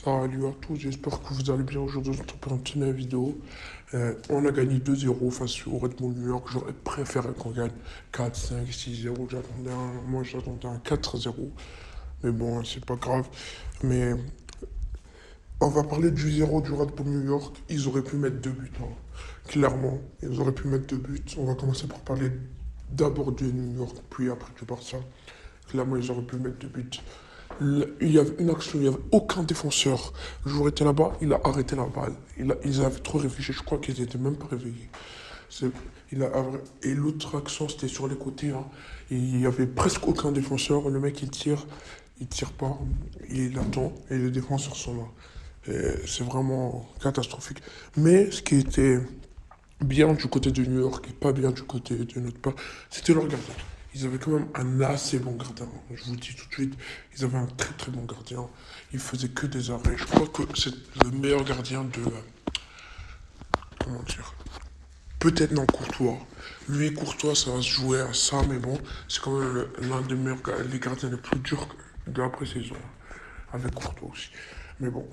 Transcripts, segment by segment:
Salut à tous, j'espère que vous allez bien aujourd'hui pour une petite vidéo. On a gagné 2-0 face au Red Bull New York. J'aurais préféré qu'on gagne 4, 5, 6-0. Moi j'attendais un 4-0. Mais bon, c'est pas grave. Mais on va parler du 0 du Red Bull New York. Ils auraient pu mettre deux buts, hein. Clairement, ils auraient pu mettre deux buts. On va commencer par parler d'abord du New York, puis après du Barça. Clairement, ils auraient pu mettre deux buts. Il y avait une action, il n'y avait aucun défenseur. Le joueur était là-bas, il a arrêté la balle. Ils avaient trop réfléchi, je crois qu'ils n'étaient même pas réveillés. C'est- et l'autre action, c'était sur les côtés, hein. Il n'y avait presque aucun défenseur. Le mec, il tire pas, il attend, et les défenseurs sont là. C'est vraiment catastrophique. Mais ce qui était bien du côté de New York et pas bien du côté de notre part, c'était leur gardien. Ils avaient quand même un assez bon gardien. Je vous le dis tout de suite, ils avaient un très très bon gardien. Il faisait que des arrêts. Je crois que c'est le meilleur gardien de... comment dire? Peut-être non Courtois. Lui, Courtois, ça va se jouer à ça, mais bon, c'est quand même l'un des meilleurs les gardiens les plus durs de la pré-saison. Avec Courtois aussi. Mais bon.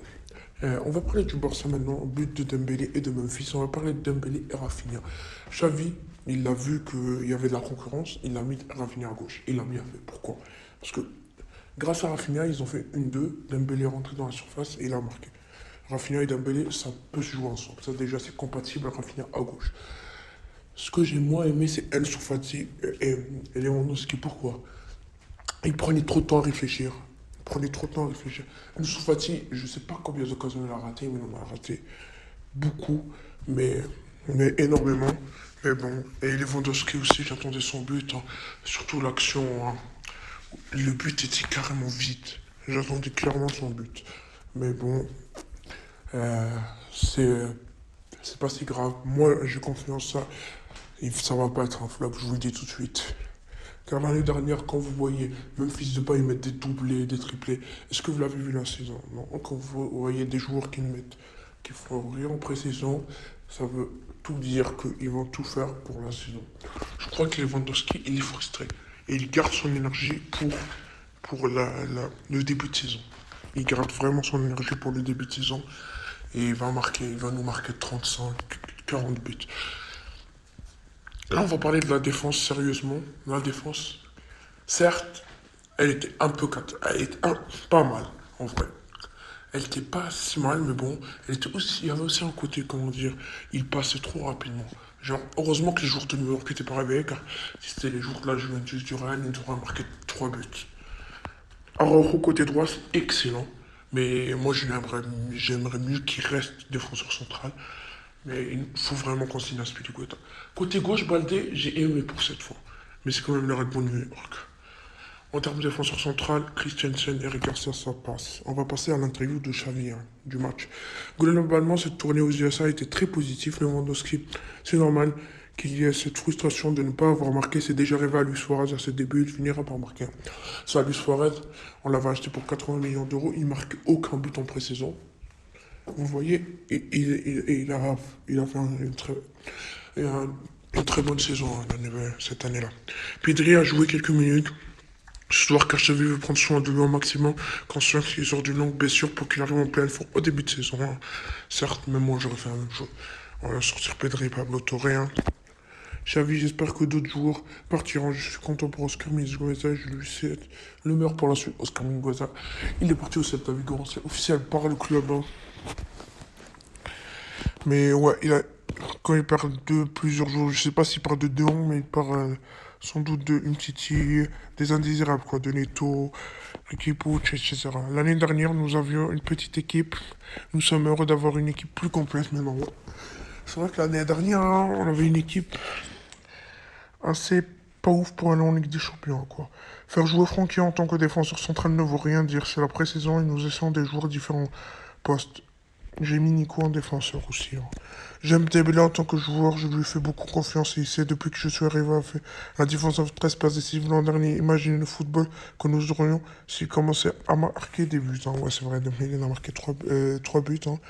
On va parler du Barça maintenant, but de Dembélé et de Memphis. On va parler de Dembélé et Rafinha. Xavi, il a vu qu'il y avait de la concurrence, il a mis Rafinha à gauche. Il a bien fait. Pourquoi? Parce que grâce à Rafinha, ils ont fait une deux. Dembélé est rentré dans la surface et il a marqué. Rafinha et Dembélé, ça peut se jouer ensemble. Ça déjà, c'est compatible, Rafinha à gauche. Ce que j'ai moins aimé, c'est Ansu Fati et Lewandowski. Pourquoi? Il prenait trop de temps à réfléchir. Il prenait trop de temps à réfléchir. Ansu Fati, je ne sais pas combien d'occasions il a raté, mais il en a raté beaucoup, mais, mais énormément. Mais bon, et Lewandowski aussi, j'attendais son but, hein. Surtout l'action, hein. Le but était carrément vide. J'attendais clairement son but. Mais bon, euh, c'est c'est pas si grave. Moi, j'ai confiance ça. Ça va pas être un flop, je vous le dis tout de suite. Car l'année dernière, quand vous voyez Memphis Depay mettre des doublés, des triplés, est-ce que vous l'avez vu la saison? Non. Quand vous voyez des joueurs qui font rien en pré-saison, ça veut tout dire qu'ils vont tout faire pour la saison. Je crois que Lewandowski, il est frustré. Et il garde son énergie pour le début de saison. Il garde vraiment son énergie pour le début de saison. Et il va nous marquer 35, 40 buts. Là, on va parler de la défense sérieusement. La défense, certes, elle était un peu elle était pas mal, en vrai. Elle était pas si mal, mais bon, elle était aussi, il y avait aussi un côté, comment dire, il passait trop rapidement. Genre, heureusement que les joueurs de New York n'étaient pas réveillés, car si c'était les joueurs de la Juventus du Real, ils auraient marqué 3 buts. Araujo côté droit, c'est excellent, mais moi j'aimerais mieux qu'il reste défenseur central. Mais il faut vraiment qu'on signe Aspilicueta. Côté gauche, Baldé, j'ai aimé pour cette fois. Mais c'est quand même le Red Bull New York. En termes de défenseur central, Christensen et Eric Garcia, ça passe. On va passer à l'interview de Xavi, hein, du match. Globalement, cette tournée aux USA a été très positive. Lewandowski, c'est normal qu'il y ait cette frustration de ne pas avoir marqué. C'est déjà arrivé à Luis Suarez à ses débuts, il finira par marquer. Ça, Luis Suarez, on l'avait acheté pour 80 millions d'euros. Il marque aucun but en pré-saison. Vous voyez, il a fait une très bonne saison, hein, cette année-là. Pedri a joué quelques minutes. Histoire qu'Achavi veut prendre soin de lui au maximum quand il sort d'une longue blessure pour qu'il arrive en pleine forme au début de saison, hein. Certes, même moi j'aurais fait la même chose. On va sortir Pedri et Pablo Torre, hein. Xavi, j'espère que d'autres joueurs partiront. Je suis content pour Oscar Mingueza. Je lui souhaite le meilleur pour la suite. Oscar Mingueza, il est parti au Celta Vigo. C'est officiel par le club, hein. Mais ouais, quand il parle de plusieurs jours, je sais pas s'il parle de Deon, mais il parle sans doute de Umtiti, des indésirables, quoi, de Neto, Ricky Pucci, etc. L'année dernière, nous avions une petite équipe. Nous sommes heureux d'avoir une équipe plus complète maintenant. Ouais. C'est vrai que l'année dernière, hein, on avait une équipe assez pas ouf pour aller en Ligue des Champions, quoi. Faire jouer Francky en tant que défenseur central ne veut rien dire. C'est la pré-saison et nous essayons des joueurs différents postes. J'ai mis Nico en défenseur aussi, hein. J'aime Dembélé en tant que joueur, je lui fais beaucoup confiance et il sait depuis que je suis arrivé à faire la défense en 13 passes décisives l'an dernier. Imaginez le football que nous aurions s'il commençait à marquer des buts, hein. Ouais, c'est vrai, Dembélé a marqué 3 buts, hein.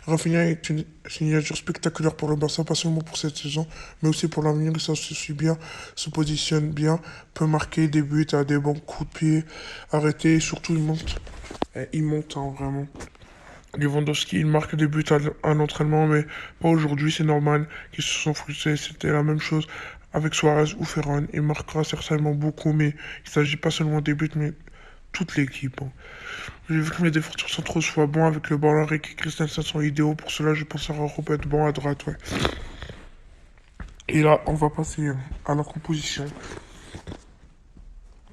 Rafinha est une signature spectaculaire pour le Barça, pas seulement pour cette saison, mais aussi pour l'avenir. Ça se suit bien, se positionne bien, peut marquer des buts, a des bons coups de pied, arrêter, et surtout il monte. Il monte, hein, vraiment. Lewandowski, il marque des buts à l'entraînement, mais pas aujourd'hui, c'est normal qu'ils se sont frustrés. C'était la même chose avec Suarez ou Ferran. Il marquera certainement beaucoup, mais il ne s'agit pas seulement des buts, mais toute l'équipe, hein. J'ai vu que mes défenseurs centraux soient bons avec le ballon. Rick et Christensen sont idéaux. Pour cela, je pense à Robert être bon à droite, ouais. Et là, on va passer à la composition.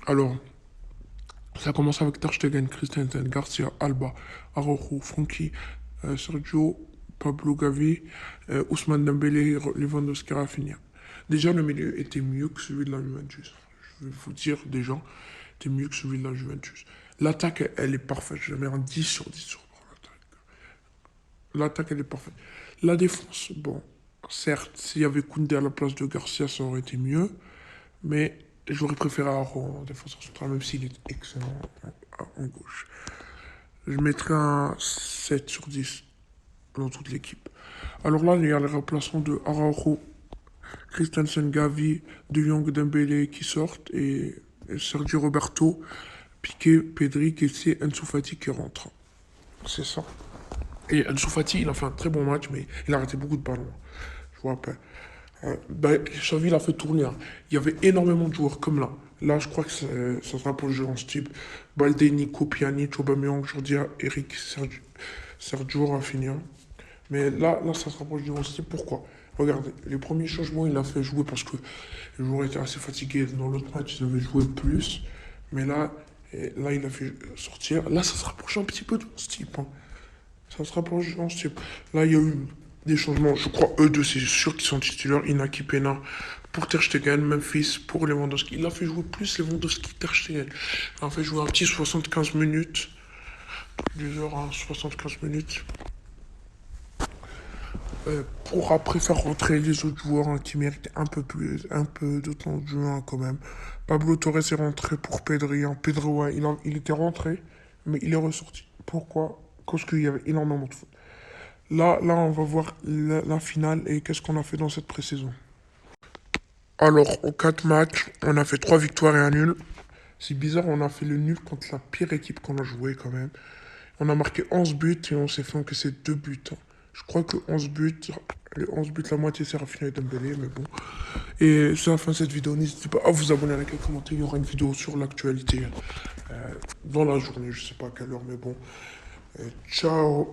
Alors, ça commence avec Ter Stegen, Christensen, Garcia, Alba, Araujo, Frankie, Sergio, Pablo Gavi, Ousmane Dembélé, Lewandowski, Rafinha. Déjà, le milieu était mieux que celui de la Juventus. Je vais vous dire, déjà, était mieux que celui de la Juventus. L'attaque, elle est parfaite. Je mets un 10 sur 10 sur l'attaque. L'attaque, elle est parfaite. La défense, bon, certes, s'il y avait Koundé à la place de Garcia, ça aurait été mieux. Mais j'aurais préféré Araujo en défenseur central, même s'il est excellent en gauche. Je mettrais un 7 sur 10 dans toute l'équipe. Alors là, il y a les remplaçants de Araujo, Christensen, Gavi, De Jong, Dembélé qui sortent et Sergio Roberto, Piqué, Pedri, Kessié, Ansu Fati qui rentrent. C'est ça. Et Ansu Fati, il a fait un très bon match, mais il a raté beaucoup de ballons. Je vous rappelle. Xavi l'a fait tourner, hein. Il y avait énormément de joueurs comme là. Là, je crois que ça sera pour le jeu en ce type. Balde, Nico, Pjanic, Aubameyang, Jordi, Eric, Sergio Rafinha. Mais là, ça se rapproche du 11 type. Pourquoi? Regardez, les premiers changements, il a fait jouer parce que les joueurs étaient assez fatigués. Dans l'autre match, ils avaient joué plus. Mais là, il a fait sortir. Là, ça se rapproche un petit peu du 11 type, hein. Ça se rapproche du 11 type. Là, il y a eu des changements. Je crois, eux deux, c'est sûr qu'ils sont titulaires. Inaki Pena pour Ter Stegen, Memphis pour Lewandowski. Il a fait jouer plus Lewandowski que Ter Stegen. Il a fait jouer un petit 75 minutes. 2 heures à 75 minutes. Pour après faire rentrer les autres joueurs, hein, qui méritaient un peu de temps de jeu, hein, quand même. Pablo Torres est rentré pour Pedri, hein. Pedro, ouais, il était rentré, mais il est ressorti. Pourquoi? Parce qu'il y avait énormément de fautes. Là, on va voir la finale et qu'est-ce qu'on a fait dans cette pré-saison. Alors, en 4 matchs, on a fait 3 victoires et un nul. C'est bizarre, on a fait le nul contre la pire équipe qu'on a joué quand même. On a marqué 11 buts et on s'est fait encaisser 2 buts, hein. Je crois que 11 buts, les 11 buts, la moitié c'est Rafinha et Dembélé, mais bon. Et c'est la fin de cette vidéo. N'hésitez pas à vous abonner, à liker, à commenter. Il y aura une vidéo sur l'actualité dans la journée, je sais pas à quelle heure, mais bon. Ciao.